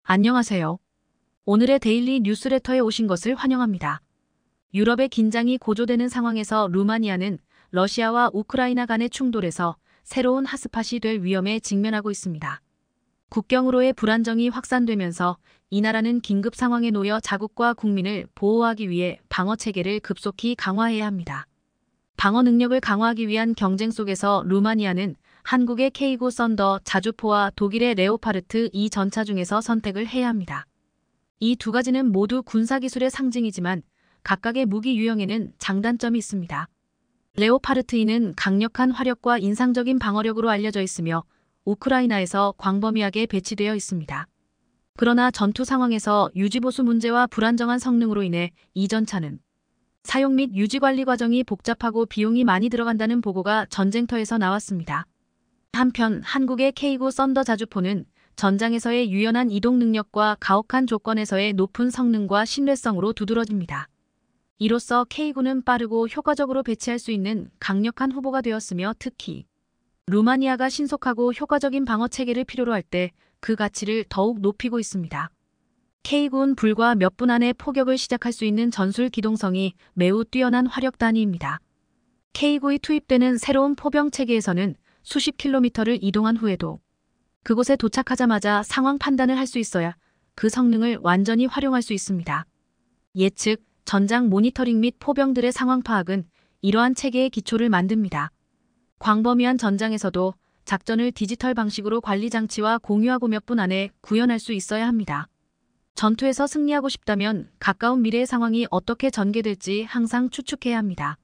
안녕하세요. 오늘의 데일리 뉴스레터에 오신 것을 환영합니다. 유럽의 긴장이 고조되는 상황에서 루마니아는 러시아와 우크라이나 간의 충돌에서 새로운 핫스팟이 될 위험에 직면하고 있습니다. 국경으로의 불안정이 확산되면서 이 나라는 긴급 상황에 놓여 자국과 국민을 보호하기 위해 방어 체계를 급속히 강화해야 합니다. 방어 능력을 강화하기 위한 경쟁 속에서 루마니아는 한국의 K9 썬더 자주포와 독일의 레오파르트 2 전차 중에서 선택을 해야 합니다. 이 두 가지는 모두 군사기술의 상징이지만 각각의 무기 유형에는 장단점이 있습니다. 레오파르트 2는 강력한 화력과 인상적인 방어력으로 알려져 있으며 우크라이나에서 광범위하게 배치되어 있습니다. 그러나 전투 상황에서 유지보수 문제와 불안정한 성능으로 인해 이 전차는 사용 및 유지 관리 과정이 복잡하고 비용이 많이 들어간다는 보고가 전쟁터에서 나왔습니다. 한편 한국의 K9 썬더 자주포는 전장에서의 유연한 이동 능력과 가혹한 조건에서의 높은 성능과 신뢰성으로 두드러집니다. 이로써 K9는 빠르고 효과적으로 배치할 수 있는 강력한 후보가 되었으며 특히 루마니아가 신속하고 효과적인 방어 체계를 필요로 할 때 그 가치를 더욱 높이고 있습니다. K9는 불과 몇 분 안에 포격을 시작할 수 있는 전술 기동성이 매우 뛰어난 화력 단위입니다. K9이 투입되는 새로운 포병 체계에서는 수십 킬로미터를 이동한 후에도 그곳에 도착하자마자 상황 판단을 할 수 있어야 그 성능을 완전히 활용할 수 있습니다. 예측, 전장 모니터링 및 포병들의 상황 파악은 이러한 체계의 기초를 만듭니다. 광범위한 전장에서도 작전을 디지털 방식으로 관리 장치와 공유하고 몇 분 안에 구현할 수 있어야 합니다. 전투에서 승리하고 싶다면 가까운 미래의 상황이 어떻게 전개될지 항상 추측해야 합니다.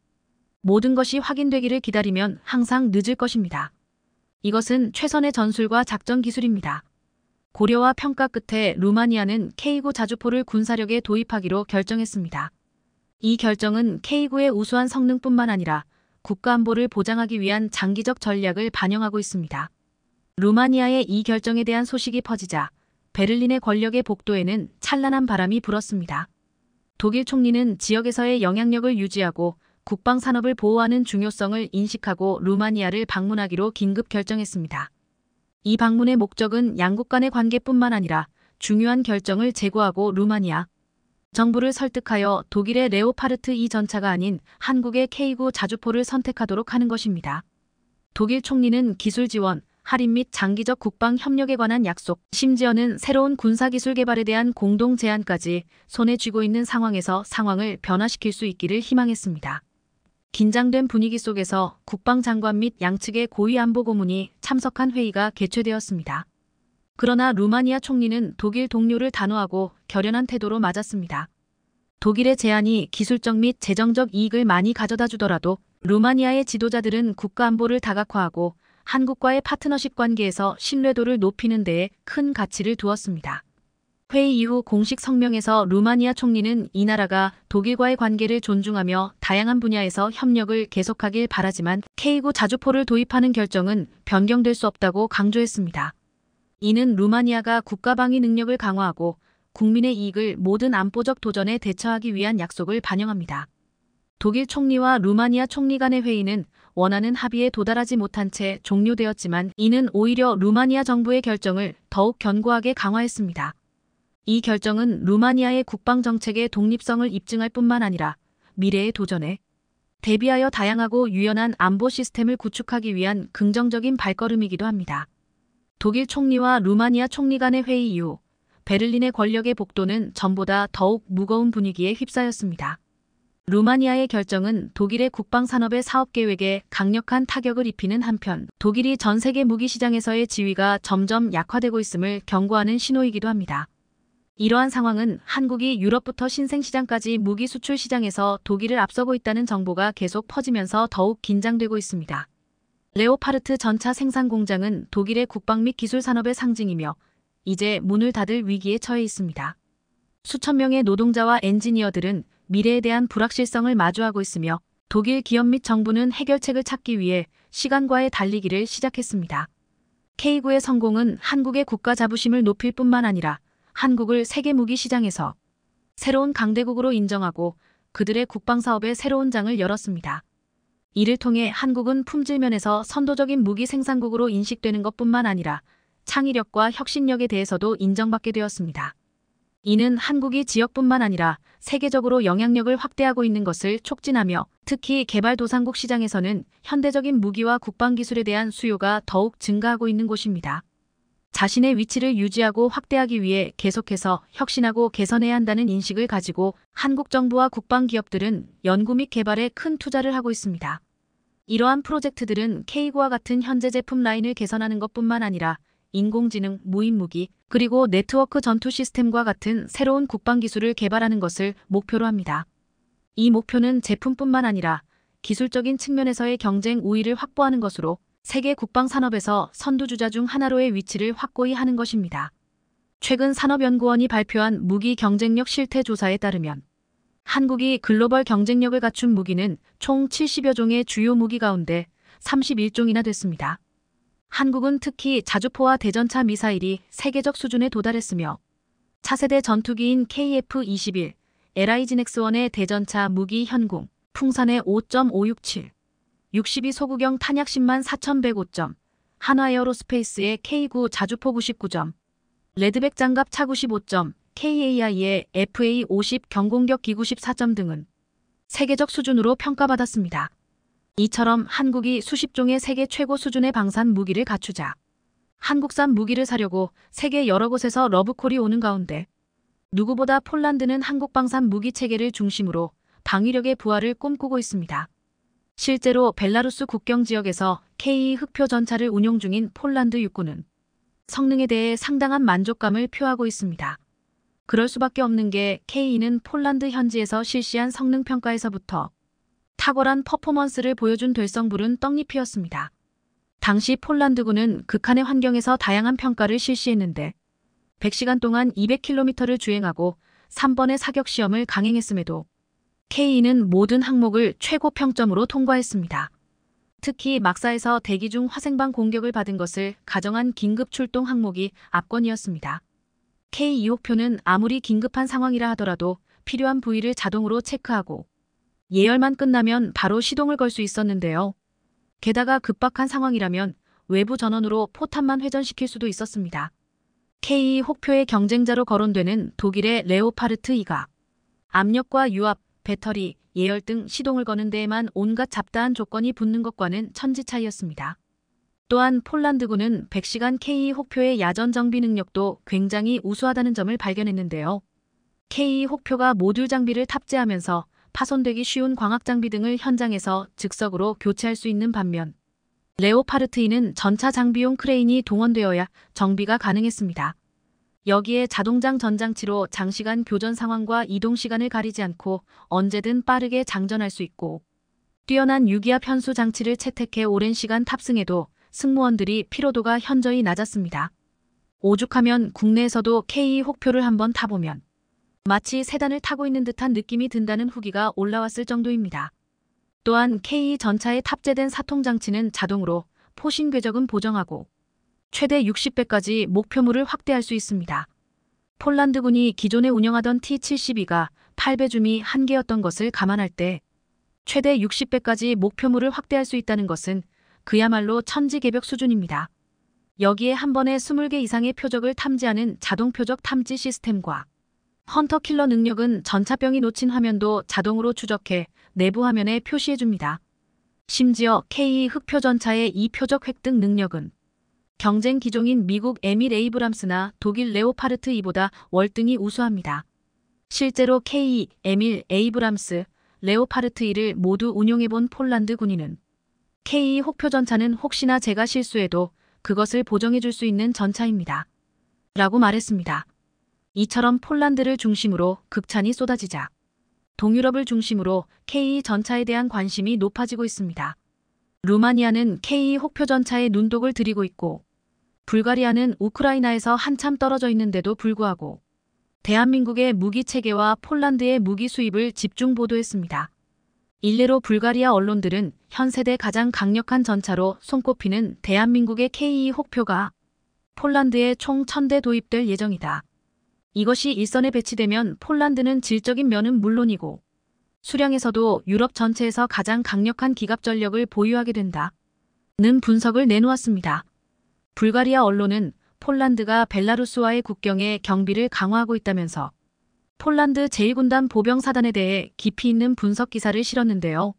모든 것이 확인되기를 기다리면 항상 늦을 것입니다. 이것은 최선의 전술과 작전 기술입니다. 고려와 평가 끝에 루마니아는 K9 자주포를 군사력에 도입하기로 결정했습니다. 이 결정은 K9의 우수한 성능뿐만 아니라 국가안보를 보장하기 위한 장기적 전략을 반영하고 있습니다. 루마니아의 이 결정에 대한 소식이 퍼지자 베를린의 권력의 복도에는 찬란한 바람이 불었습니다. 독일 총리는 지역에서의 영향력을 유지하고 국방산업을 보호하는 중요성을 인식하고 루마니아를 방문하기로 긴급 결정했습니다. 이 방문의 목적은 양국 간의 관계뿐만 아니라 중요한 결정을 제고하고 루마니아 정부를 설득하여 독일의 레오파르트 2 전차가 아닌 한국의 K9 자주포를 선택하도록 하는 것입니다. 독일 총리는 기술 지원, 할인 및 장기적 국방 협력에 관한 약속, 심지어는 새로운 군사기술 개발에 대한 공동 제안까지 손에 쥐고 있는 상황에서 상황을 변화시킬 수 있기를 희망했습니다. 긴장된 분위기 속에서 국방장관 및 양측의 고위 안보 고문이 참석한 회의가 개최되었습니다. 그러나 루마니아 총리는 독일 동료를 단호하고 결연한 태도로 맞았습니다. 독일의 제안이 기술적 및 재정적 이익을 많이 가져다 주더라도 루마니아의 지도자들은 국가안보를 다각화하고 한국과의 파트너십 관계에서 신뢰도를 높이는 데에 큰 가치를 두었습니다. 회의 이후 공식 성명에서 루마니아 총리는 이 나라가 독일과의 관계를 존중하며 다양한 분야에서 협력을 계속하길 바라지만 K9 자주포를 도입하는 결정은 변경될 수 없다고 강조했습니다. 이는 루마니아가 국가방위 능력을 강화하고 국민의 이익을 모든 안보적 도전에 대처하기 위한 약속을 반영합니다. 독일 총리와 루마니아 총리 간의 회의는 원하는 합의에 도달하지 못한 채 종료되었지만 이는 오히려 루마니아 정부의 결정을 더욱 견고하게 강화했습니다. 이 결정은 루마니아의 국방정책의 독립성을 입증할 뿐만 아니라 미래의 도전에 대비하여 다양하고 유연한 안보 시스템을 구축하기 위한 긍정적인 발걸음이기도 합니다. 독일 총리와 루마니아 총리 간의 회의 이후 베를린의 권력의 복도는 전보다 더욱 무거운 분위기에 휩싸였습니다. 루마니아의 결정은 독일의 국방산업의 사업계획에 강력한 타격을 입히는 한편 독일이 전 세계 무기시장에서의 지위가 점점 약화되고 있음을 경고하는 신호이기도 합니다. 이러한 상황은 한국이 유럽부터 신생시장까지 무기 수출 시장에서 독일을 앞서고 있다는 정보가 계속 퍼지면서 더욱 긴장되고 있습니다. 레오파르트 전차 생산 공장은 독일의 국방 및 기술 산업의 상징이며 이제 문을 닫을 위기에 처해 있습니다. 수천 명의 노동자와 엔지니어들은 미래에 대한 불확실성을 마주하고 있으며 독일 기업 및 정부는 해결책을 찾기 위해 시간과의 달리기를 시작했습니다. K9의 성공은 한국의 국가 자부심을 높일 뿐만 아니라 한국을 세계 무기 시장에서 새로운 강대국으로 인정하고 그들의 국방사업에 새로운 장을 열었습니다. 이를 통해 한국은 품질 면에서 선도적인 무기 생산국으로 인식되는 것뿐만 아니라 창의력과 혁신력에 대해서도 인정받게 되었습니다. 이는 한국이 지역뿐만 아니라 세계적으로 영향력을 확대하고 있는 것을 촉진하며 특히 개발도상국 시장에서는 현대적인 무기와 국방기술에 대한 수요가 더욱 증가하고 있는 곳입니다. 자신의 위치를 유지하고 확대하기 위해 계속해서 혁신하고 개선해야 한다는 인식을 가지고 한국 정부와 국방기업들은 연구 및 개발에 큰 투자를 하고 있습니다. 이러한 프로젝트들은 K구와 같은 현재 제품 라인을 개선하는 것뿐만 아니라 인공지능, 무인무기, 그리고 네트워크 전투 시스템과 같은 새로운 국방기술을 개발하는 것을 목표로 합니다. 이 목표는 제품뿐만 아니라 기술적인 측면에서의 경쟁 우위를 확보하는 것으로 세계 국방산업에서 선두주자 중 하나로의 위치를 확고히 하는 것입니다. 최근 산업연구원이 발표한 무기 경쟁력 실태 조사에 따르면 한국이 글로벌 경쟁력을 갖춘 무기는 총 70여 종의 주요 무기 가운데 31종이나 됐습니다. 한국은 특히 자주포와 대전차 미사일이 세계적 수준에 도달했으며 차세대 전투기인 KF-21, LIGN-X1의 대전차 무기 현궁, 풍산의 5.567, 62 소구경 탄약 10만 4105점, 한화에어로스페이스의 K9 자주포 99점, 레드백 장갑 차 95점, KAI의 FA50 경공격 기 94점 등은 세계적 수준으로 평가받았습니다. 이처럼 한국이 수십 종의 세계 최고 수준의 방산 무기를 갖추자 한국산 무기를 사려고 세계 여러 곳에서 러브콜이 오는 가운데 누구보다 폴란드는 한국 방산 무기 체계를 중심으로 방위력의 부활을 꿈꾸고 있습니다. 실제로 벨라루스 국경 지역에서 K 흑표 전차를 운용 중인 폴란드 육군은 성능에 대해 상당한 만족감을 표하고 있습니다. 그럴 수밖에 없는 게 K는 폴란드 현지에서 실시한 성능 평가에서부터 탁월한 퍼포먼스를 보여준 될성부른 떡잎이었습니다. 당시 폴란드군은 극한의 환경에서 다양한 평가를 실시했는데 100시간 동안 200km를 주행하고 3번의 사격 시험을 강행했음에도 K는 모든 항목을 최고 평점으로 통과했습니다. 특히 막사에서 대기 중 화생방 공격을 받은 것을 가정한 긴급 출동 항목이 압권이었습니다. K2호표는 아무리 긴급한 상황이라 하더라도 필요한 부위를 자동으로 체크하고 예열만 끝나면 바로 시동을 걸 수 있었는데요. 게다가 급박한 상황이라면 외부 전원으로 포탄만 회전시킬 수도 있었습니다. K 혹표의 경쟁자로 거론되는 독일의 레오파르트 2가 압력과 유압, 배터리, 예열 등 시동을 거는 데에만 온갖 잡다한 조건이 붙는 것과는 천지 차이였습니다. 또한 폴란드군은 100시간 K 혹표의 야전 정비 능력도 굉장히 우수하다는 점을 발견했는데요. K 혹표가 모듈 장비를 탑재하면서 파손되기 쉬운 광학 장비 등을 현장에서 즉석으로 교체할 수 있는 반면 레오파르트 2는 전차 장비용 크레인이 동원되어야 정비가 가능했습니다. 여기에 자동장 전장치로 장시간 교전 상황과 이동 시간을 가리지 않고 언제든 빠르게 장전할 수 있고 뛰어난 유기압 현수 장치를 채택해 오랜 시간 탑승해도 승무원들이 피로도가 현저히 낮았습니다. 오죽하면 국내에서도 K 혹표를 한번 타보면 마치 세단을 타고 있는 듯한 느낌이 든다는 후기가 올라왔을 정도입니다. 또한 K 전차에 탑재된 사통장치는 자동으로 포신 궤적은 보정하고 최대 60배까지 목표물을 확대할 수 있습니다. 폴란드군이 기존에 운영하던 T-72가 8배 줌이 한계였던 것을 감안할 때 최대 60배까지 목표물을 확대할 수 있다는 것은 그야말로 천지개벽 수준입니다. 여기에 한 번에 20개 이상의 표적을 탐지하는 자동 표적 탐지 시스템과 헌터킬러 능력은 전차병이 놓친 화면도 자동으로 추적해 내부 화면에 표시해줍니다. 심지어 K 흑표 전차의 이 표적 획득 능력은 경쟁 기종인 미국 에밀 에이브람스나 독일 레오파르트 2보다 월등히 우수합니다. 실제로 K, 에밀, 에이브람스, 레오파르트 2를 모두 운용해본 폴란드 군인은 K 혹표 전차는 혹시나 제가 실수해도 그것을 보정해줄 수 있는 전차입니다. 라고 말했습니다. 이처럼 폴란드를 중심으로 극찬이 쏟아지자 동유럽을 중심으로 K 전차에 대한 관심이 높아지고 있습니다. 루마니아는 K 혹표 전차에 눈독을 들이고 있고 불가리아는 우크라이나에서 한참 떨어져 있는데도 불구하고 대한민국의 무기 체계와 폴란드의 무기 수입을 집중 보도했습니다. 일례로 불가리아 언론들은 현 세대 가장 강력한 전차로 손꼽히는 대한민국의 K 혹표가 폴란드에 총 1000대 도입될 예정이다. 이것이 일선에 배치되면 폴란드는 질적인 면은 물론이고 수량에서도 유럽 전체에서 가장 강력한 기갑 전력을 보유하게 된다. 는 분석을 내놓았습니다. 불가리아 언론은 폴란드가 벨라루스와의 국경에 경비를 강화하고 있다면서 폴란드 제1군단 보병사단에 대해 깊이 있는 분석 기사를 실었는데요.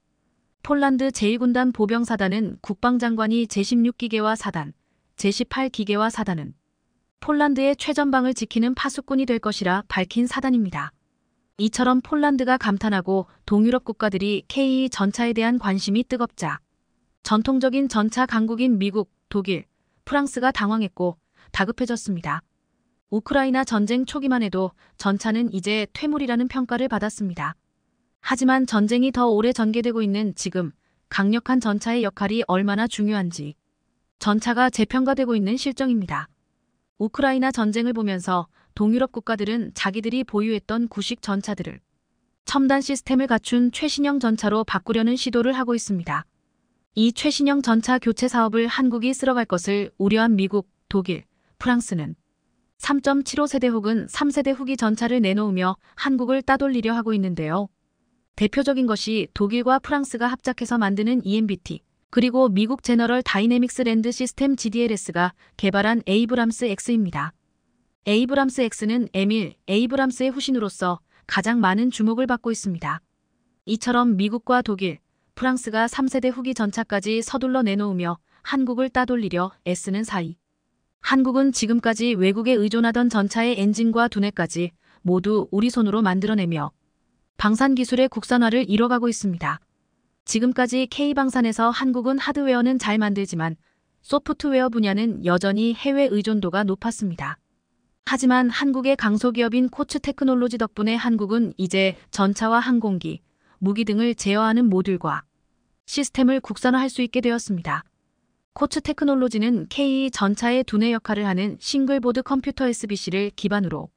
폴란드 제1군단 보병사단은 국방장관이 제16기계화 사단, 제18기계화 사단은 폴란드의 최전방을 지키는 파수꾼이 될 것이라 밝힌 사단입니다. 이처럼 폴란드가 감탄하고 동유럽 국가들이 K2 전차에 대한 관심이 뜨겁자 전통적인 전차 강국인 미국, 독일, 프랑스가 당황했고 다급해졌습니다. 우크라이나 전쟁 초기만 해도 전차는 이제 퇴물이라는 평가를 받았습니다. 하지만 전쟁이 더 오래 전개되고 있는 지금 강력한 전차의 역할이 얼마나 중요한지 전차가 재평가되고 있는 실정입니다. 우크라이나 전쟁을 보면서 동유럽 국가들은 자기들이 보유했던 구식 전차들을 첨단 시스템을 갖춘 최신형 전차로 바꾸려는 시도를 하고 있습니다. 이 최신형 전차 교체 사업을 한국이 쓸어갈 것을 우려한 미국, 독일, 프랑스는 3.75세대 혹은 3세대 후기 전차를 내놓으며 한국을 따돌리려 하고 있는데요. 대표적인 것이 독일과 프랑스가 합작해서 만드는 EMBT, 그리고 미국 제너럴 다이내믹스 랜드 시스템 GDLS가 개발한 에이브람스 X입니다. 에이브람스 X는 에밀 에이브람스의 후신으로서 가장 많은 주목을 받고 있습니다. 이처럼 미국과 독일, 프랑스가 3세대 후기 전차까지 서둘러 내놓으며 한국을 따돌리려 애쓰는 사이 한국은 지금까지 외국에 의존하던 전차의 엔진과 두뇌까지 모두 우리 손으로 만들어내며 방산 기술의 국산화를 이뤄가고 있습니다. 지금까지 K방산에서 한국은 하드웨어는 잘 만들지만 소프트웨어 분야는 여전히 해외 의존도가 높았습니다. 하지만 한국의 강소기업인 코츠 테크놀로지 덕분에 한국은 이제 전차와 항공기, 무기 등을 제어하는 모듈과 시스템을 국산화할 수 있게 되었습니다. 코츠 테크놀로지는 K2 전차의 두뇌 역할을 하는 싱글보드 컴퓨터 SBC를 기반으로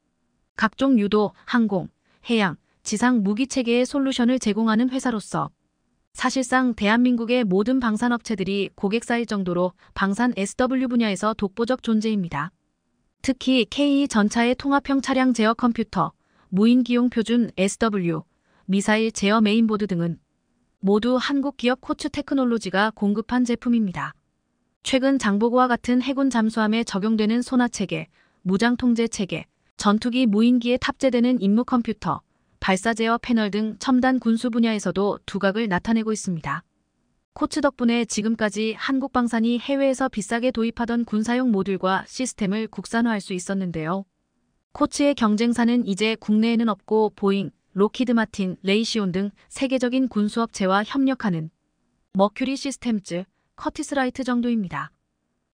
각종 유도, 항공, 해양, 지상 무기 체계의 솔루션을 제공하는 회사로서 사실상 대한민국의 모든 방산업체들이 고객 쌓일 정도로 방산 SW 분야에서 독보적 존재입니다. 특히 K2 전차의 통합형 차량 제어 컴퓨터, 무인기용 표준 SW, 미사일 제어 메인보드 등은 모두 한국 기업 코츠 테크놀로지가 공급한 제품입니다. 최근 장보고와 같은 해군 잠수함에 적용되는 소나 체계, 무장 통제 체계, 전투기 무인기에 탑재되는 임무 컴퓨터, 발사 제어 패널 등 첨단 군수 분야에서도 두각을 나타내고 있습니다. 코츠 덕분에 지금까지 한국 방산이 해외에서 비싸게 도입하던 군사용 모듈과 시스템을 국산화할 수 있었는데요. 코츠의 경쟁사는 이제 국내에는 없고 보잉, 로키드 마틴, 레이시온 등 세계적인 군수업체와 협력하는 머큐리 시스템즈, 커티스라이트 정도입니다.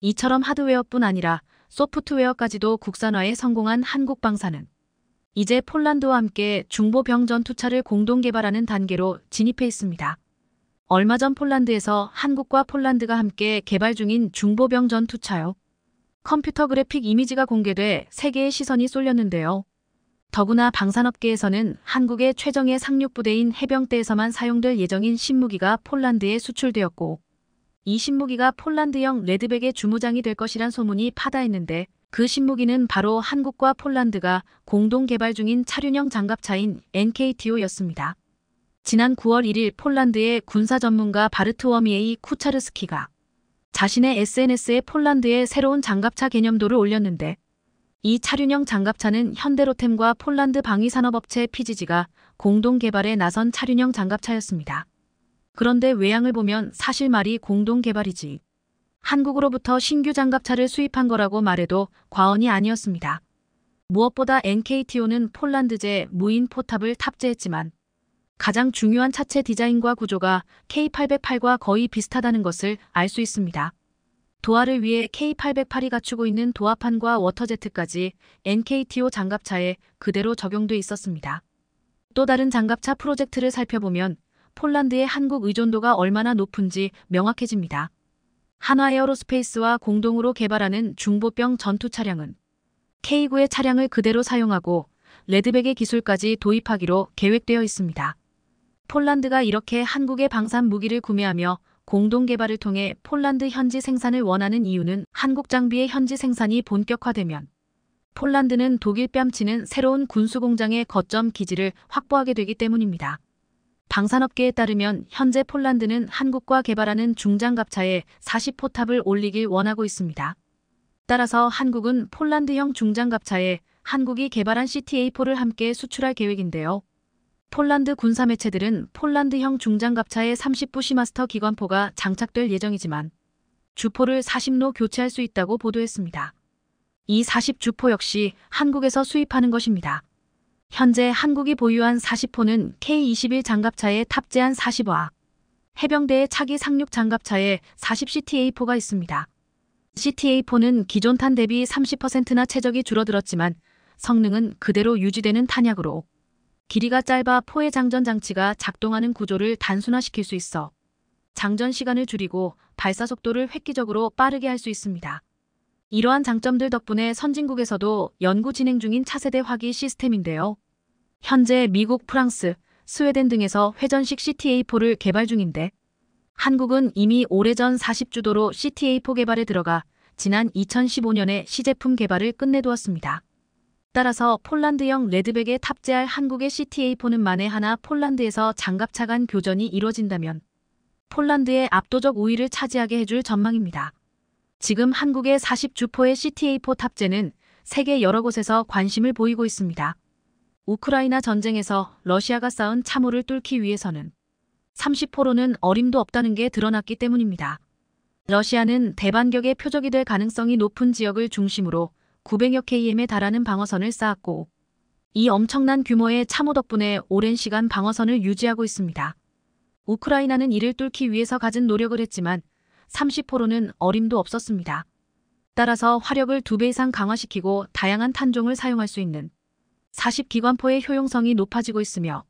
이처럼 하드웨어뿐 아니라 소프트웨어까지도 국산화에 성공한 한국 방산은 이제 폴란드와 함께 중보병 전투차를 공동 개발하는 단계로 진입해 있습니다. 얼마 전 폴란드에서 한국과 폴란드가 함께 개발 중인 중보병 전투차요. 컴퓨터 그래픽 이미지가 공개돼 세계의 시선이 쏠렸는데요. 더구나 방산업계에서는 한국의 최정예 상륙부대인 해병대에서만 사용될 예정인 신무기가 폴란드에 수출되었고 이 신무기가 폴란드형 레드백의 주무장이 될 것이란 소문이 파다했는데 그 신무기는 바로 한국과 폴란드가 공동 개발 중인 차륜형 장갑차인 NKTO였습니다. 지난 9월 1일 폴란드의 군사 전문가 바르트워미에이 쿠차르스키가 자신의 SNS에 폴란드의 새로운 장갑차 개념도를 올렸는데 이 차륜형 장갑차는 현대로템과 폴란드 방위산업업체 PGG가 공동 개발에 나선 차륜형 장갑차였습니다. 그런데 외양을 보면 사실 말이 공동 개발이지 한국으로부터 신규 장갑차를 수입한 거라고 말해도 과언이 아니었습니다. 무엇보다 NKTO는 폴란드제 무인 포탑을 탑재했지만 가장 중요한 차체 디자인과 구조가 K808과 거의 비슷하다는 것을 알 수 있습니다. 도하를 위해 K808이 갖추고 있는 도하판과 워터제트까지 NKTO 장갑차에 그대로 적용돼 있었습니다. 또 다른 장갑차 프로젝트를 살펴보면 폴란드의 한국 의존도가 얼마나 높은지 명확해집니다. 한화에어로스페이스와 공동으로 개발하는 중보병 전투 차량은 K9의 차량을 그대로 사용하고 레드백의 기술까지 도입하기로 계획되어 있습니다. 폴란드가 이렇게 한국의 방산 무기를 구매하며 공동 개발을 통해 폴란드 현지 생산을 원하는 이유는 한국 장비의 현지 생산이 본격화되면 폴란드는 독일 뺨치는 새로운 군수공장의 거점 기지를 확보하게 되기 때문입니다. 방산업계에 따르면 현재 폴란드는 한국과 개발하는 중장갑차에 40포탑을 올리길 원하고 있습니다. 따라서 한국은 폴란드형 중장갑차에 한국이 개발한 CTA4를 함께 수출할 계획인데요. 폴란드 군사 매체들은 폴란드형 중장갑차에 30부 시마스터 기관포가 장착될 예정이지만 주포를 40로 교체할 수 있다고 보도했습니다. 이 40주포 역시 한국에서 수입하는 것입니다. 현재 한국이 보유한 40포는 K-21 장갑차에 탑재한 40와 해병대의 차기 상륙 장갑차에 40CTA4가 있습니다. CTA4는 기존 탄 대비 30%나 최적이 줄어들었지만 성능은 그대로 유지되는 탄약으로 길이가 짧아 포의 장전 장치가 작동하는 구조를 단순화시킬 수 있어 장전 시간을 줄이고 발사 속도를 획기적으로 빠르게 할 수 있습니다. 이러한 장점들 덕분에 선진국에서도 연구 진행 중인 차세대 화기 시스템인데요. 현재 미국, 프랑스, 스웨덴 등에서 회전식 CTA4를 개발 중인데 한국은 이미 오래전 40주도로 CTA4 개발에 들어가 지난 2015년에 시제품 개발을 끝내두었습니다. 따라서 폴란드형 레드백에 탑재할 한국의 CTA4는 만에 하나 폴란드에서 장갑차 간 교전이 이뤄진다면 폴란드의 압도적 우위를 차지하게 해줄 전망입니다. 지금 한국의 40주포의 CTA4 탑재는 세계 여러 곳에서 관심을 보이고 있습니다. 우크라이나 전쟁에서 러시아가 쌓은 참호를 뚫기 위해서는 30포로는 어림도 없다는 게 드러났기 때문입니다. 러시아는 대반격의 표적이 될 가능성이 높은 지역을 중심으로 900여 km에 달하는 방어선을 쌓았고 이 엄청난 규모의 참호 덕분에 오랜 시간 방어선을 유지하고 있습니다. 우크라이나는 이를 뚫기 위해서 가진 노력을 했지만 30포로는 어림도 없었습니다. 따라서 화력을 2배 이상 강화시키고 다양한 탄종을 사용할 수 있는 40기관포의 효용성이 높아지고 있으며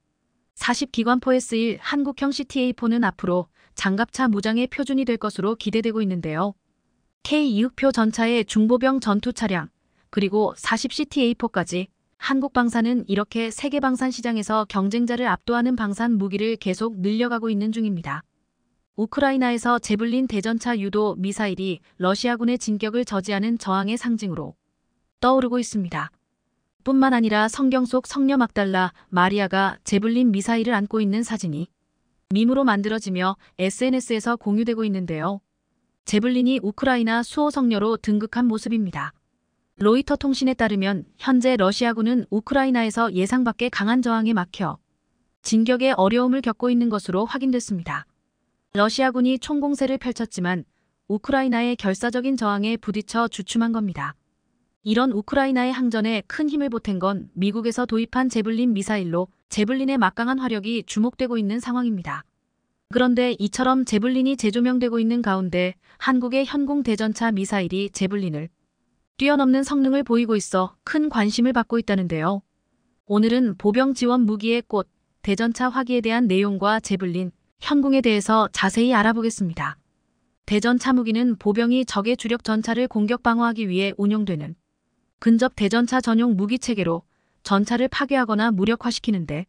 40기관포에 쓰일 한국형 CTA4는 앞으로 장갑차 무장의 표준이 될 것으로 기대되고 있는데요. K-이흑표 전차의 중보병 전투 차량, 그리고 40CTA4까지 한국 방산은 이렇게 세계 방산 시장에서 경쟁자를 압도하는 방산 무기를 계속 늘려가고 있는 중입니다. 우크라이나에서 제블린 대전차 유도 미사일이 러시아군의 진격을 저지하는 저항의 상징으로 떠오르고 있습니다. 뿐만 아니라 성경 속 성녀 막달라 마리아가 제블린 미사일을 안고 있는 사진이 밈으로 만들어지며 SNS에서 공유되고 있는데요. 제블린이 우크라이나 수호 성녀로 등극한 모습입니다. 로이터 통신에 따르면 현재 러시아군은 우크라이나에서 예상 밖의 강한 저항에 막혀 진격에 어려움을 겪고 있는 것으로 확인됐습니다. 러시아군이 총공세를 펼쳤지만 우크라이나의 결사적인 저항에 부딪혀 주춤한 겁니다. 이런 우크라이나의 항전에 큰 힘을 보탠 건 미국에서 도입한 제블린 미사일로 제블린의 막강한 화력이 주목되고 있는 상황입니다. 그런데 이처럼 제블린이 재조명되고 있는 가운데 한국의 현공 대전차 미사일이 제블린을 뛰어넘는 성능을 보이고 있어 큰 관심을 받고 있다는데요. 오늘은 보병 지원 무기의 꽃, 대전차 화기에 대한 내용과 제블린, 현궁에 대해서 자세히 알아보겠습니다. 대전차 무기는 보병이 적의 주력 전차를 공격 방어하기 위해 운용되는 근접 대전차 전용 무기체계로 전차를 파괴하거나 무력화시키는데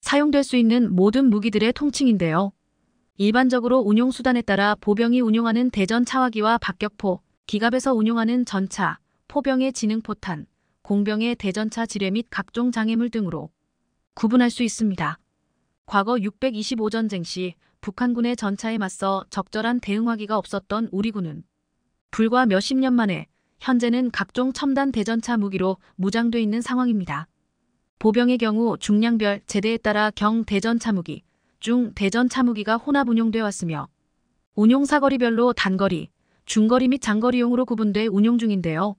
사용될 수 있는 모든 무기들의 통칭인데요. 일반적으로 운용수단에 따라 보병이 운용하는 대전차화기와 박격포, 기갑에서 운용하는 전차, 포병의 지능포탄, 공병의 대전차 지뢰 및 각종 장애물 등으로 구분할 수 있습니다. 과거 625전쟁 시 북한군의 전차에 맞서 적절한 대응화기가 없었던 우리 군은 불과 몇십 년 만에 현재는 각종 첨단 대전차 무기로 무장돼 있는 상황입니다. 보병의 경우 중량별 제대에 따라 경 대전차 무기, 중 대전차 무기가 혼합 운용돼 왔으며 운용 사거리별로 단거리, 중거리 및 장거리용으로 구분돼 운용 중인데요.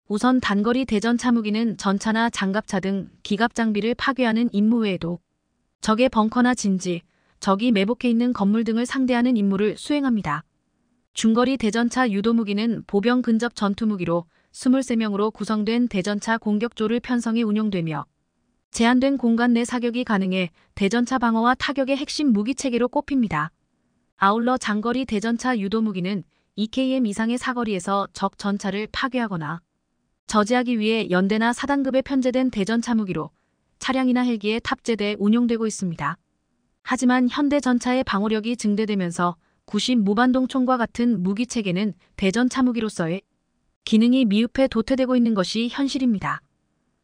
우선 단거리 대전차 무기는 전차나 장갑차 등 기갑 장비를 파괴하는 임무 외에도 적의 벙커나 진지, 적이 매복해 있는 건물 등을 상대하는 임무를 수행합니다. 중거리 대전차 유도 무기는 보병 근접 전투 무기로 23명으로 구성된 대전차 공격조를 편성해 운용되며 제한된 공간 내 사격이 가능해 대전차 방어와 타격의 핵심 무기체계로 꼽힙니다. 아울러 장거리 대전차 유도 무기는 2km 이상의 사거리에서 적 전차를 파괴하거나 저지하기 위해 연대나 사단급에 편제된 대전차 무기로 차량이나 헬기에 탑재돼 운용되고 있습니다. 하지만 현대 전차의 방어력이 증대되면서 90 무반동총과 같은 무기체계는 대전차 무기로서의 기능이 미흡해 도태되고 있는 것이 현실입니다.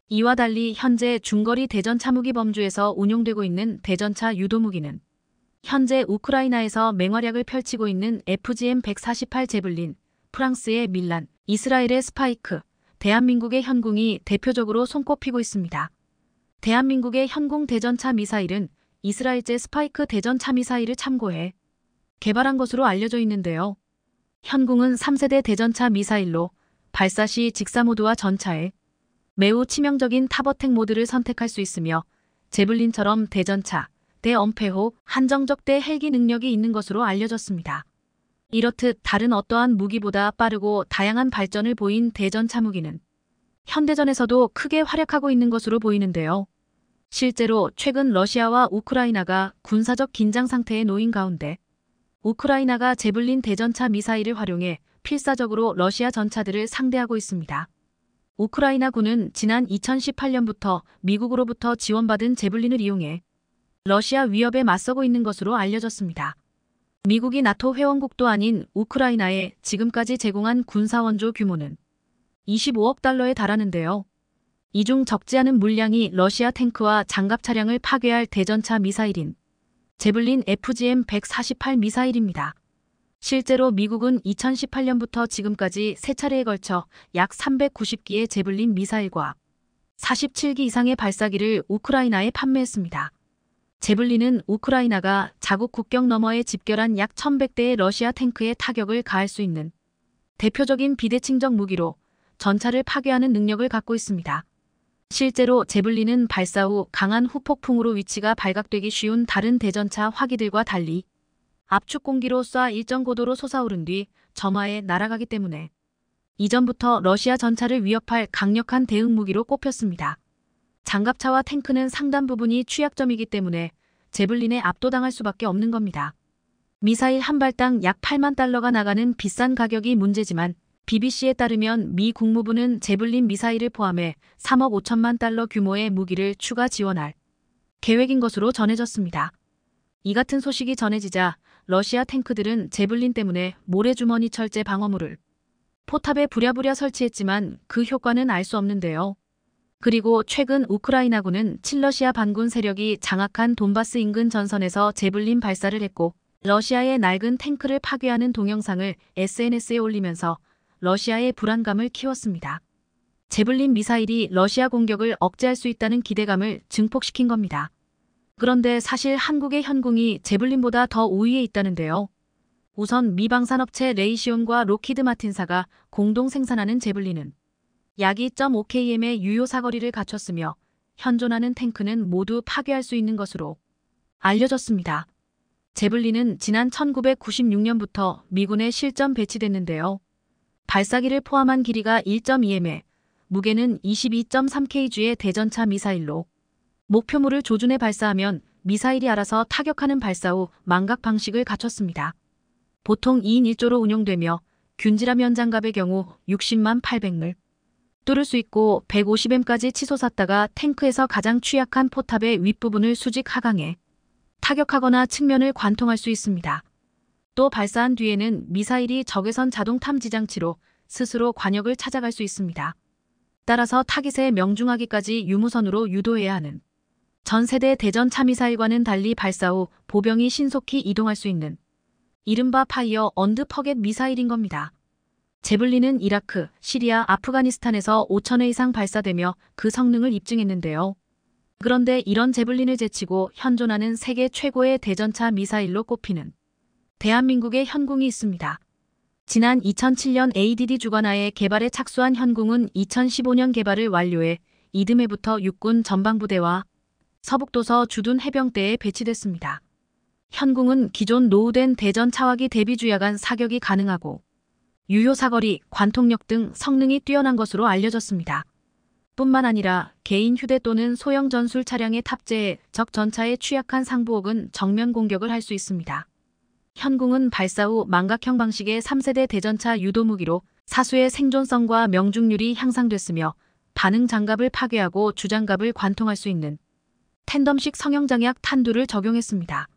이와 달리 현재 중거리 대전차 무기 범주에서 운용되고 있는 대전차 유도 무기는 현재 우크라이나에서 맹활약을 펼치고 있는 FGM-148 제블린, 프랑스의 밀란, 이스라엘의 스파이크, 대한민국의 현궁이 대표적으로 손꼽히고 있습니다. 대한민국의 현궁 대전차 미사일은 이스라엘제 스파이크 대전차 미사일을 참고해 개발한 것으로 알려져 있는데요. 현궁은 3세대 대전차 미사일로 발사 시 직사모드와 전차에 매우 치명적인 탑어택 모드를 선택할 수 있으며 제블린처럼 대전차, 대엄폐호, 한정적 대헬기 능력이 있는 것으로 알려졌습니다. 이렇듯 다른 어떠한 무기보다 빠르고 다양한 발전을 보인 대전차 무기는 현대전에서도 크게 활약하고 있는 것으로 보이는데요. 실제로 최근 러시아와 우크라이나가 군사적 긴장 상태에 놓인 가운데 우크라이나가 제블린 대전차 미사일을 활용해 필사적으로 러시아 전차들을 상대하고 있습니다. 우크라이나군은 지난 2018년부터 미국으로부터 지원받은 제블린을 이용해 러시아 위협에 맞서고 있는 것으로 알려졌습니다. 미국이 나토 회원국도 아닌 우크라이나에 지금까지 제공한 군사원조 규모는 25억 달러에 달하는데요. 이 중 적지 않은 물량이 러시아 탱크와 장갑 차량을 파괴할 대전차 미사일인 제블린 FGM-148 미사일입니다. 실제로 미국은 2018년부터 지금까지 3차례에 걸쳐 약 390기의 제블린 미사일과 47기 이상의 발사기를 우크라이나에 판매했습니다. 제블린은 우크라이나가 자국 국경 너머에 집결한 약 1100대의 러시아 탱크에 타격을 가할 수 있는 대표적인 비대칭적 무기로 전차를 파괴하는 능력을 갖고 있습니다. 실제로 제블린은 발사 후 강한 후폭풍으로 위치가 발각되기 쉬운 다른 대전차 화기들과 달리 압축 공기로 쏴 일정 고도로 솟아오른 뒤 점화해 날아가기 때문에 이전부터 러시아 전차를 위협할 강력한 대응 무기로 꼽혔습니다. 장갑차와 탱크는 상당 부분이 취약점이기 때문에 제블린에 압도당할 수밖에 없는 겁니다. 미사일 한 발당 약 8만 달러가 나가는 비싼 가격이 문제지만 BBC에 따르면 미 국무부는 제블린 미사일을 포함해 3억 5천만 달러 규모의 무기를 추가 지원할 계획인 것으로 전해졌습니다. 이 같은 소식이 전해지자 러시아 탱크들은 제블린 때문에 모래주머니 철제 방어물을 포탑에 부랴부랴 설치했지만 그 효과는 알 수 없는데요. 그리고 최근 우크라이나군은 친러시아 반군 세력이 장악한 돈바스 인근 전선에서 제블린 발사를 했고 러시아의 낡은 탱크를 파괴하는 동영상을 SNS에 올리면서 러시아의 불안감을 키웠습니다. 제블린 미사일이 러시아 공격을 억제할 수 있다는 기대감을 증폭시킨 겁니다. 그런데 사실 한국의 현궁이 제블린보다 더 우위에 있다는데요. 우선 미 방산업체 레이시온과 로키드 마틴사가 공동 생산하는 제블린은 약 2.5km의 유효 사거리를 갖췄으며 현존하는 탱크는 모두 파괴할 수 있는 것으로 알려졌습니다. 제블린은 지난 1996년부터 미군에 실전 배치됐는데요. 발사기를 포함한 길이가 1.2m, 무게는 22.3kg의 대전차 미사일로 목표물을 조준해 발사하면 미사일이 알아서 타격하는 발사 후 망각 방식을 갖췄습니다. 보통 2인 1조로 운용되며 균질함 연장갑의 경우 60만 800를 뚫을 수 있고 150m까지 치솟았다가 탱크에서 가장 취약한 포탑의 윗부분을 수직 하강해 타격하거나 측면을 관통할 수 있습니다. 또 발사한 뒤에는 미사일이 적외선 자동 탐지 장치로 스스로 관역을 찾아갈 수 있습니다. 따라서 타깃에 명중하기까지 유무선으로 유도해야 하는 전 세대 대전차 미사일과는 달리 발사 후 보병이 신속히 이동할 수 있는 이른바 파이어 언드 퍼겟 미사일인 겁니다. 제블린은 이라크, 시리아, 아프가니스탄에서 5,000회 이상 발사되며 그 성능을 입증했는데요. 그런데 이런 제블린을 제치고 현존하는 세계 최고의 대전차 미사일로 꼽히는 대한민국의 현궁이 있습니다. 지난 2007년 ADD 주관하에 개발에 착수한 현궁은 2015년 개발을 완료해 이듬해부터 육군 전방부대와 서북도서 주둔 해병대에 배치됐습니다. 현궁은 기존 노후된 대전 차화기 대비 주야간 사격이 가능하고 유효 사거리, 관통력 등 성능이 뛰어난 것으로 알려졌습니다. 뿐만 아니라 개인 휴대 또는 소형 전술 차량에 탑재해 적 전차에 취약한 상부 혹은 정면 공격을 할 수 있습니다. 현궁은 발사 후 망각형 방식의 3세대 대전차 유도무기로 사수의 생존성과 명중률이 향상됐으며 반응 장갑을 파괴하고 주장갑을 관통할 수 있는 텐덤식 성형장약 탄두를 적용했습니다.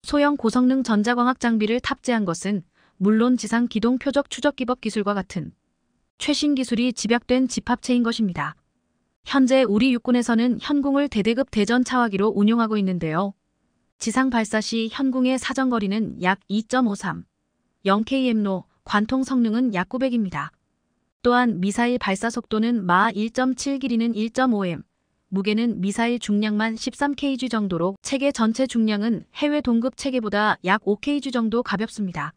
소형 고성능 전자광학 장비를 탑재한 것은 물론 지상 기동 표적 추적 기법 기술과 같은 최신 기술이 집약된 집합체인 것입니다. 현재 우리 육군에서는 현궁을 대대급 대전 차화기로 운용하고 있는데요. 지상 발사 시 현궁의 사정거리는 약 2.53, 0km로 관통 성능은 약 900입니다. 또한 미사일 발사 속도는 마 1.7, 길이는 1.5m, 무게는 미사일 중량만 13kg 정도로 체계 전체 중량은 해외 동급 체계보다 약 5kg 정도 가볍습니다.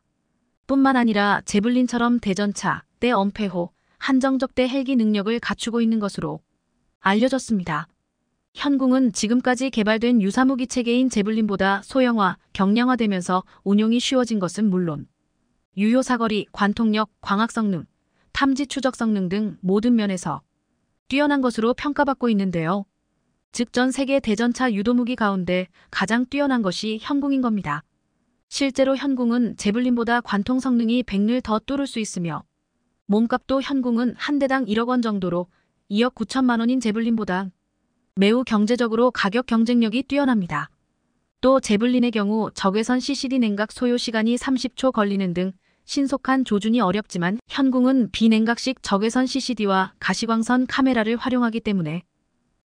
뿐만 아니라 제블린처럼 대전차, 대엄폐호, 한정적대 헬기 능력을 갖추고 있는 것으로 알려졌습니다. 현궁은 지금까지 개발된 유사무기 체계인 제블린보다 소형화, 경량화되면서 운용이 쉬워진 것은 물론 유효 사거리, 관통력, 광학 성능, 탐지 추적 성능 등 모든 면에서 뛰어난 것으로 평가받고 있는데요. 즉 전 세계 대전차 유도무기 가운데 가장 뛰어난 것이 현궁인 겁니다. 실제로 현궁은 제블린보다 관통 성능이 100를 더 뚫을 수 있으며 몸값도 현궁은 한 대당 1억 원 정도로 2억 9천만 원인 제블린보다 매우 경제적으로 가격 경쟁력이 뛰어납니다. 또 제블린의 경우 적외선 CCD 냉각 소요 시간이 30초 걸리는 등 신속한 조준이 어렵지만 현궁은 비냉각식 적외선 CCD와 가시광선 카메라를 활용하기 때문에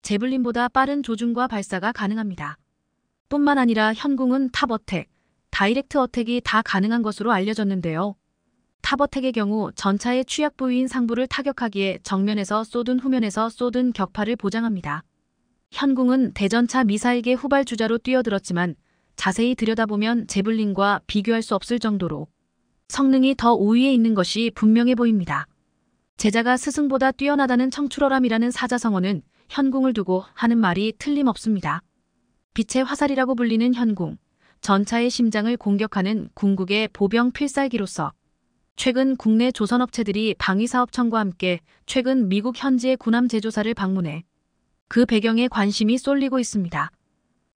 제블린보다 빠른 조준과 발사가 가능합니다. 뿐만 아니라 현궁은 탑어택, 다이렉트 어택이 다 가능한 것으로 알려졌는데요. 탑어택의 경우 전차의 취약 부위인 상부를 타격하기에 정면에서 쏘든 후면에서 쏘든 격파를 보장합니다. 현궁은 대전차 미사일계 후발주자로 뛰어들었지만 자세히 들여다보면 제블린과 비교할 수 없을 정도로 성능이 더 우위에 있는 것이 분명해 보입니다. 제자가 스승보다 뛰어나다는 청출어람이라는 사자성어는 현궁을 두고 하는 말이 틀림없습니다. 빛의 화살이라고 불리는 현궁, 전차의 심장을 공격하는 궁극의 보병 필살기로서 최근 국내 조선업체들이 방위사업청과 함께 최근 미국 현지의 군함 제조사를 방문해 그 배경에 관심이 쏠리고 있습니다.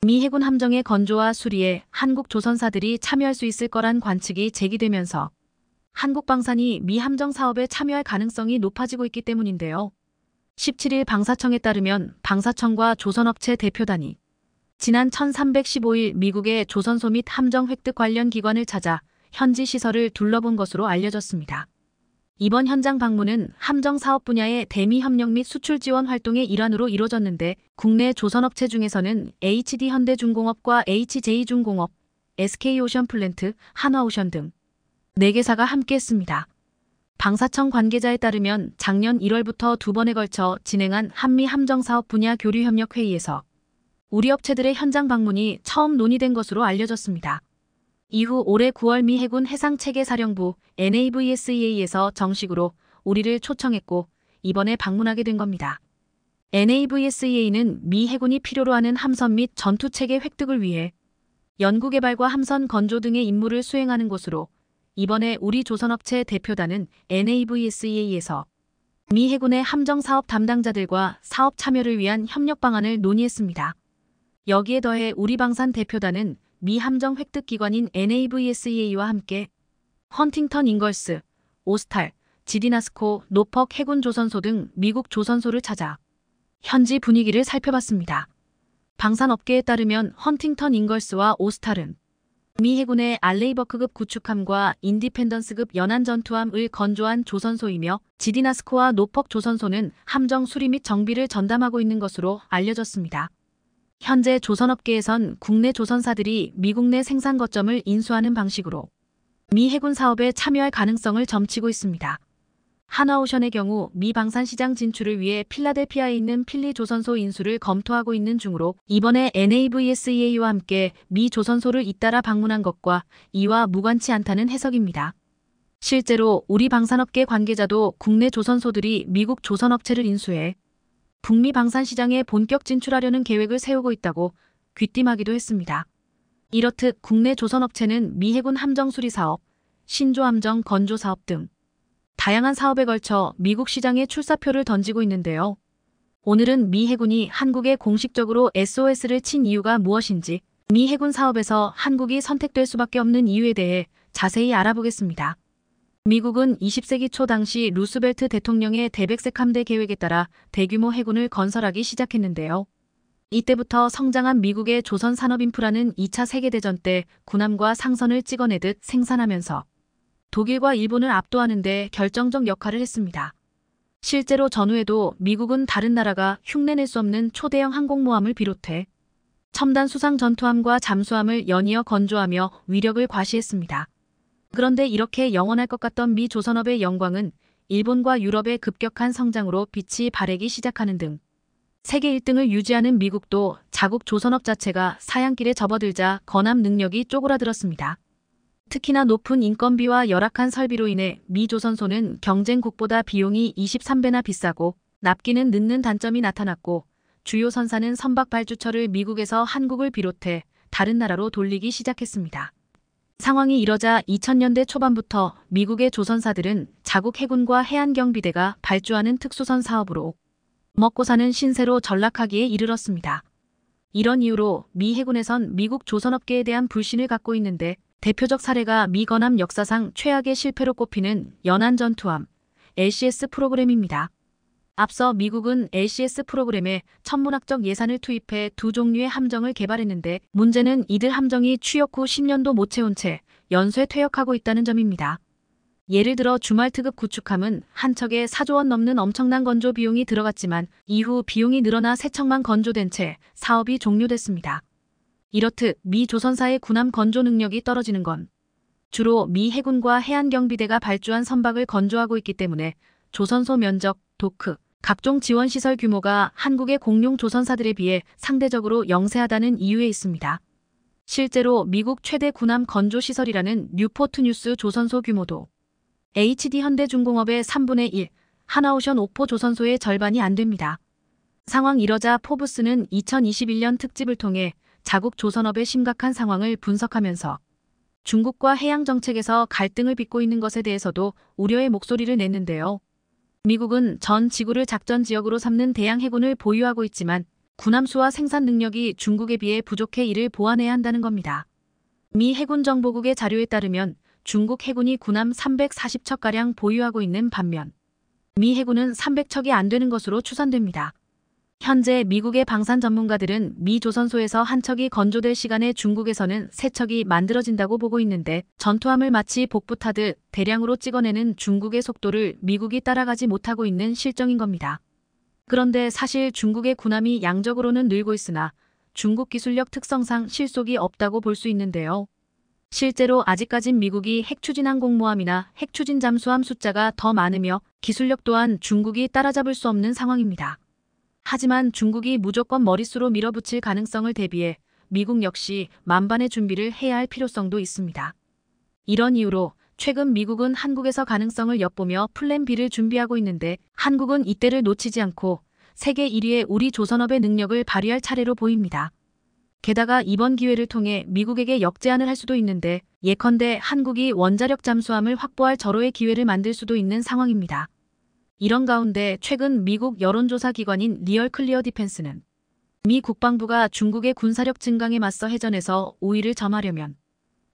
미 해군 함정의 건조와 수리에 한국 조선사들이 참여할 수 있을 거란 관측이 제기되면서 한국방산이 미 함정 사업에 참여할 가능성이 높아지고 있기 때문인데요. 17일 방사청에 따르면 방사청과 조선업체 대표단이 지난 1315일 미국의 조선소 및 함정 획득 관련 기관을 찾아 현지 시설을 둘러본 것으로 알려졌습니다. 이번 현장 방문은 함정 사업 분야의 대미 협력 및 수출 지원 활동의 일환으로 이루어졌는데 국내 조선업체 중에서는 HD 현대중공업과 HJ중공업, SK오션플랜트, 한화오션 등 4개사가 함께했습니다. 방사청 관계자에 따르면 작년 1월부터 2번에 걸쳐 진행한 한미 함정 사업 분야 교류 협력 회의에서 우리 업체들의 현장 방문이 처음 논의된 것으로 알려졌습니다. 이후 올해 9월 미 해군 해상체계사령부 NAVSEA에서 정식으로 우리를 초청했고 이번에 방문하게 된 겁니다. NAVSEA는 미 해군이 필요로 하는 함선 및 전투체계 획득을 위해 연구개발과 함선 건조 등의 임무를 수행하는 곳으로 이번에 우리 조선업체 대표단은 NAVSEA에서 미 해군의 함정사업 담당자들과 사업 참여를 위한 협력 방안을 논의했습니다. 여기에 더해 우리 방산 대표단은 미 함정 획득 기관인 NAVSEA와 함께 헌팅턴 잉걸스, 오스탈, 지디나스코, 노퍽 해군 조선소 등 미국 조선소를 찾아 현지 분위기를 살펴봤습니다. 방산업계에 따르면 헌팅턴 잉걸스와 오스탈은 미 해군의 알레이버크급 구축함과 인디펜던스급 연안 전투함을 건조한 조선소이며 지디나스코와 노퍽 조선소는 함정 수리 및 정비를 전담하고 있는 것으로 알려졌습니다. 현재 조선업계에선 국내 조선사들이 미국 내 생산 거점을 인수하는 방식으로 미 해군 사업에 참여할 가능성을 점치고 있습니다. 한화오션의 경우 미 방산시장 진출을 위해 필라델피아에 있는 필리 조선소 인수를 검토하고 있는 중으로 이번에 NAVSEA와 함께 미 조선소를 잇따라 방문한 것과 이와 무관치 않다는 해석입니다. 실제로 우리 방산업계 관계자도 국내 조선소들이 미국 조선업체를 인수해 북미 방산시장에 본격 진출하려는 계획을 세우고 있다고 귀띔하기도 했습니다. 이렇듯 국내 조선업체는 미 해군 함정수리사업, 신조함정 건조사업 등 다양한 사업에 걸쳐 미국 시장에 출사표를 던지고 있는데요. 오늘은 미 해군이 한국에 공식적으로 SOS를 친 이유가 무엇인지, 미 해군 사업에서 한국이 선택될 수밖에 없는 이유에 대해 자세히 알아보겠습니다. 미국은 20세기 초 당시 루스벨트 대통령의 대백색 함대 계획에 따라 대규모 해군을 건설하기 시작했는데요. 이때부터 성장한 미국의 조선 산업 인프라는 2차 세계대전 때 군함과 상선을 찍어내듯 생산하면서 독일과 일본을 압도하는 데 결정적 역할을 했습니다. 실제로 전후에도 미국은 다른 나라가 흉내낼 수 없는 초대형 항공모함을 비롯해 첨단 수상 전투함과 잠수함을 연이어 건조하며 위력을 과시했습니다. 그런데 이렇게 영원할 것 같던 미 조선업의 영광은 일본과 유럽의 급격한 성장으로 빛이 발하기 시작하는 등 세계 1등을 유지하는 미국도 자국 조선업 자체가 사양길에 접어들자 건함 능력이 쪼그라들었습니다. 특히나 높은 인건비와 열악한 설비로 인해 미 조선소는 경쟁국보다 비용이 23배나 비싸고 납기는 늦는 단점이 나타났고 주요 선사는 선박 발주처를 미국에서 한국을 비롯해 다른 나라로 돌리기 시작했습니다. 상황이 이러자 2000년대 초반부터 미국의 조선사들은 자국 해군과 해안경비대가 발주하는 특수선 사업으로 먹고 사는 신세로 전락하기에 이르렀습니다. 이런 이유로 미 해군에선 미국 조선업계에 대한 불신을 갖고 있는데 대표적 사례가 미 건함 역사상 최악의 실패로 꼽히는 연안전투함 LCS 프로그램입니다. 앞서 미국은 LCS 프로그램에 천문학적 예산을 투입해 두 종류의 함정을 개발했는데 문제는 이들 함정이 취역 후 10년도 못 채운 채 연쇄 퇴역하고 있다는 점입니다. 예를 들어 주말특급 구축함은 한 척에 4조 원 넘는 엄청난 건조 비용이 들어갔지만 이후 비용이 늘어나 세 척만 건조된 채 사업이 종료됐습니다. 이렇듯 미 조선사의 군함 건조 능력이 떨어지는 건 주로 미 해군과 해안경비대가 발주한 선박을 건조하고 있기 때문에 조선소 면적, 도크, 각종 지원시설 규모가 한국의 공용 조선사들에 비해 상대적으로 영세하다는 이유에 있습니다. 실제로 미국 최대 군함 건조시설이라는 뉴포트 뉴스 조선소 규모도 HD 현대중공업의 3분의 1, 하나오션 오포 조선소의 절반이 안 됩니다. 상황 이러자 포브스는 2021년 특집을 통해 자국 조선업의 심각한 상황을 분석하면서 중국과 해양 정책에서 갈등을 빚고 있는 것에 대해서도 우려의 목소리를 냈는데요. 미국은 전 지구를 작전 지역으로 삼는 대양 해군을 보유하고 있지만 군함수와 생산 능력이 중국에 비해 부족해 이를 보완해야 한다는 겁니다. 미 해군정보국의 자료에 따르면 중국 해군이 군함 340척가량 보유하고 있는 반면 미 해군은 300척이 안 되는 것으로 추산됩니다. 현재 미국의 방산 전문가들은 미 조선소에서 한 척이 건조될 시간에 중국에서는 세 척이 만들어진다고 보고 있는데 전투함을 마치 복붙하듯 대량으로 찍어내는 중국의 속도를 미국이 따라가지 못하고 있는 실정인 겁니다. 그런데 사실 중국의 군함이 양적으로는 늘고 있으나 중국 기술력 특성상 실속이 없다고 볼 수 있는데요. 실제로 아직까진 미국이 핵추진 항공모함이나 핵추진 잠수함 숫자가 더 많으며 기술력 또한 중국이 따라잡을 수 없는 상황입니다. 하지만 중국이 무조건 머릿수로 밀어붙일 가능성을 대비해 미국 역시 만반의 준비를 해야 할 필요성도 있습니다. 이런 이유로 최근 미국은 한국에서 가능성을 엿보며 플랜 B를 준비하고 있는데 한국은 이때를 놓치지 않고 세계 1위의 우리 조선업의 능력을 발휘할 차례로 보입니다. 게다가 이번 기회를 통해 미국에게 역제안을 할 수도 있는데 예컨대 한국이 원자력 잠수함을 확보할 절호의 기회를 만들 수도 있는 상황입니다. 이런 가운데 최근 미국 여론조사 기관인 리얼 클리어 디펜스는 미 국방부가 중국의 군사력 증강에 맞서 해전에서 우위를 점하려면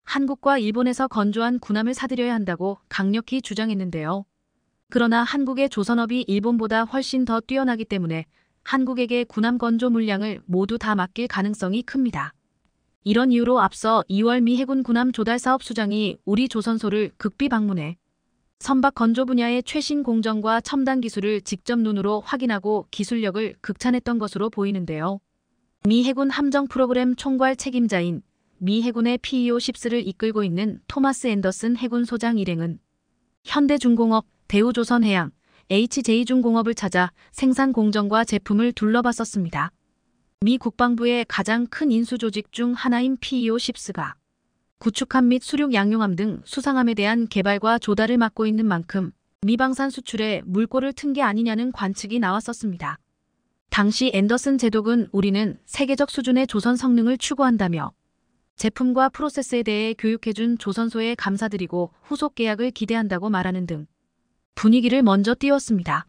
한국과 일본에서 건조한 군함을 사들여야 한다고 강력히 주장했는데요. 그러나 한국의 조선업이 일본보다 훨씬 더 뛰어나기 때문에 한국에게 군함 건조 물량을 모두 다 맡길 가능성이 큽니다. 이런 이유로 앞서 2월 미 해군 군함 조달 사업 수장이 우리 조선소를 극비 방문해 선박 건조 분야의 최신 공정과 첨단 기술을 직접 눈으로 확인하고 기술력을 극찬했던 것으로 보이는데요. 미 해군 함정 프로그램 총괄 책임자인 미 해군의 PEO-10를 이끌고 있는 토마스 앤더슨 해군 소장 일행은 현대중공업, 대우조선해양, HJ중공업을 찾아 생산 공정과 제품을 둘러봤었습니다. 미 국방부의 가장 큰 인수 조직 중 하나인 PEO-10가 구축함 및 수륙 양용함 등 수상함에 대한 개발과 조달을 맡고 있는 만큼 미방산 수출에 물꼬를 튼 게 아니냐는 관측이 나왔었습니다. 당시 앤더슨 제독은 우리는 세계적 수준의 조선 성능을 추구한다며 제품과 프로세스에 대해 교육해준 조선소에 감사드리고 후속 계약을 기대한다고 말하는 등 분위기를 먼저 띄웠습니다.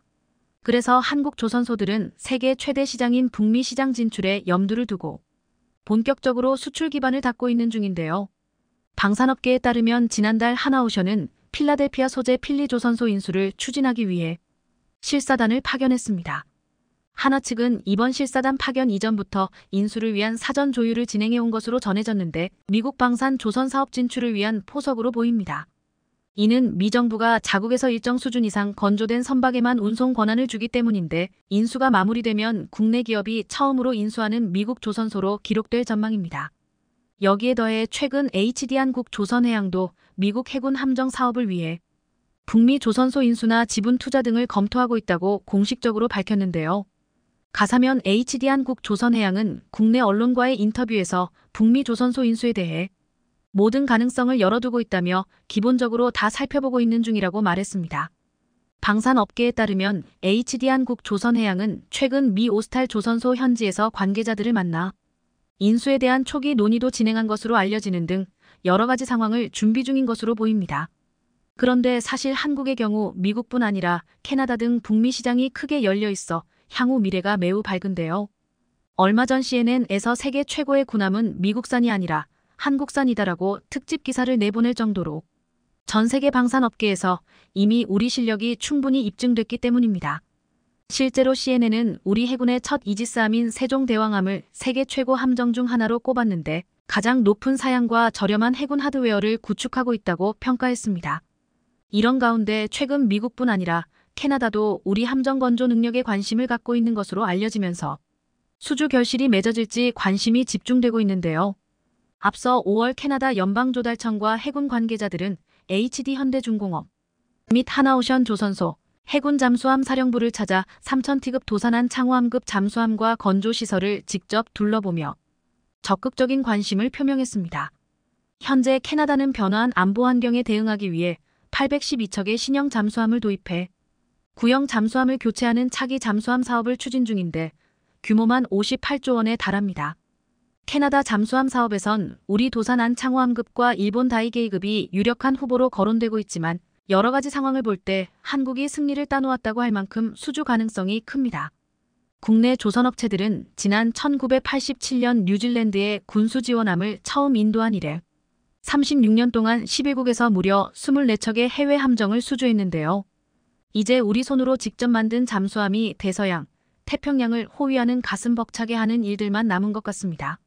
그래서 한국 조선소들은 세계 최대 시장인 북미 시장 진출에 염두를 두고 본격적으로 수출 기반을 닦고 있는 중인데요. 방산업계에 따르면 지난달 하나오션은 필라델피아 소재 필리조선소 인수를 추진하기 위해 실사단을 파견했습니다. 하나 측은 이번 실사단 파견 이전부터 인수를 위한 사전 조율을 진행해온 것으로 전해졌는데 미국 방산 조선 사업 진출을 위한 포석으로 보입니다. 이는 미 정부가 자국에서 일정 수준 이상 건조된 선박에만 운송 권한을 주기 때문인데 인수가 마무리되면 국내 기업이 처음으로 인수하는 미국 조선소로 기록될 전망입니다. 여기에 더해 최근 HD 한국 조선해양도 미국 해군 함정 사업을 위해 북미 조선소 인수나 지분 투자 등을 검토하고 있다고 공식적으로 밝혔는데요. 가사면 HD한국 조선해양은 국내 언론과의 인터뷰에서 북미 조선소 인수에 대해 모든 가능성을 열어두고 있다며 기본적으로 다 살펴보고 있는 중이라고 말했습니다. 방산업계에 따르면 HD한국 조선해양은 최근 미 오스탈 조선소 현지에서 관계자들을 만나 인수에 대한 초기 논의도 진행한 것으로 알려지는 등 여러 가지 상황을 준비 중인 것으로 보입니다. 그런데 사실 한국의 경우 미국뿐 아니라 캐나다 등 북미 시장이 크게 열려 있어 향후 미래가 매우 밝은데요. 얼마 전 CNN에서 세계 최고의 군함은 미국산이 아니라 한국산이다라고 특집 기사를 내보낼 정도로 전 세계 방산업계에서 이미 우리 실력이 충분히 입증됐기 때문입니다. 실제로 CNN은 우리 해군의 첫 이지스함인 세종대왕함을 세계 최고 함정 중 하나로 꼽았는데 가장 높은 사양과 저렴한 해군 하드웨어를 구축하고 있다고 평가했습니다. 이런 가운데 최근 미국뿐 아니라 캐나다도 우리 함정 건조 능력에 관심을 갖고 있는 것으로 알려지면서 수주 결실이 맺어질지 관심이 집중되고 있는데요. 앞서 5월 캐나다 연방조달청과 해군 관계자들은 HD 현대중공업 및 하나오션 조선소 해군 잠수함 사령부를 찾아 3000T급 도산한 창호함급 잠수함과 건조시설을 직접 둘러보며 적극적인 관심을 표명했습니다. 현재 캐나다는 변화한 안보 환경에 대응하기 위해 812척의 신형 잠수함을 도입해 구형 잠수함을 교체하는 차기 잠수함 사업을 추진 중인데 규모만 58조 원에 달합니다. 캐나다 잠수함 사업에선 우리 도산 창호함급과 일본 다이게이급이 유력한 후보로 거론되고 있지만 여러 가지 상황을 볼 때 한국이 승리를 따놓았다고 할 만큼 수주 가능성이 큽니다. 국내 조선업체들은 지난 1987년 뉴질랜드에 군수 지원함을 처음 인도한 이래 36년 동안 11국에서 무려 24척의 해외 함정을 수주했는데요. 이제 우리 손으로 직접 만든 잠수함이 대서양, 태평양을 호위하는 가슴 벅차게 하는 일들만 남은 것 같습니다.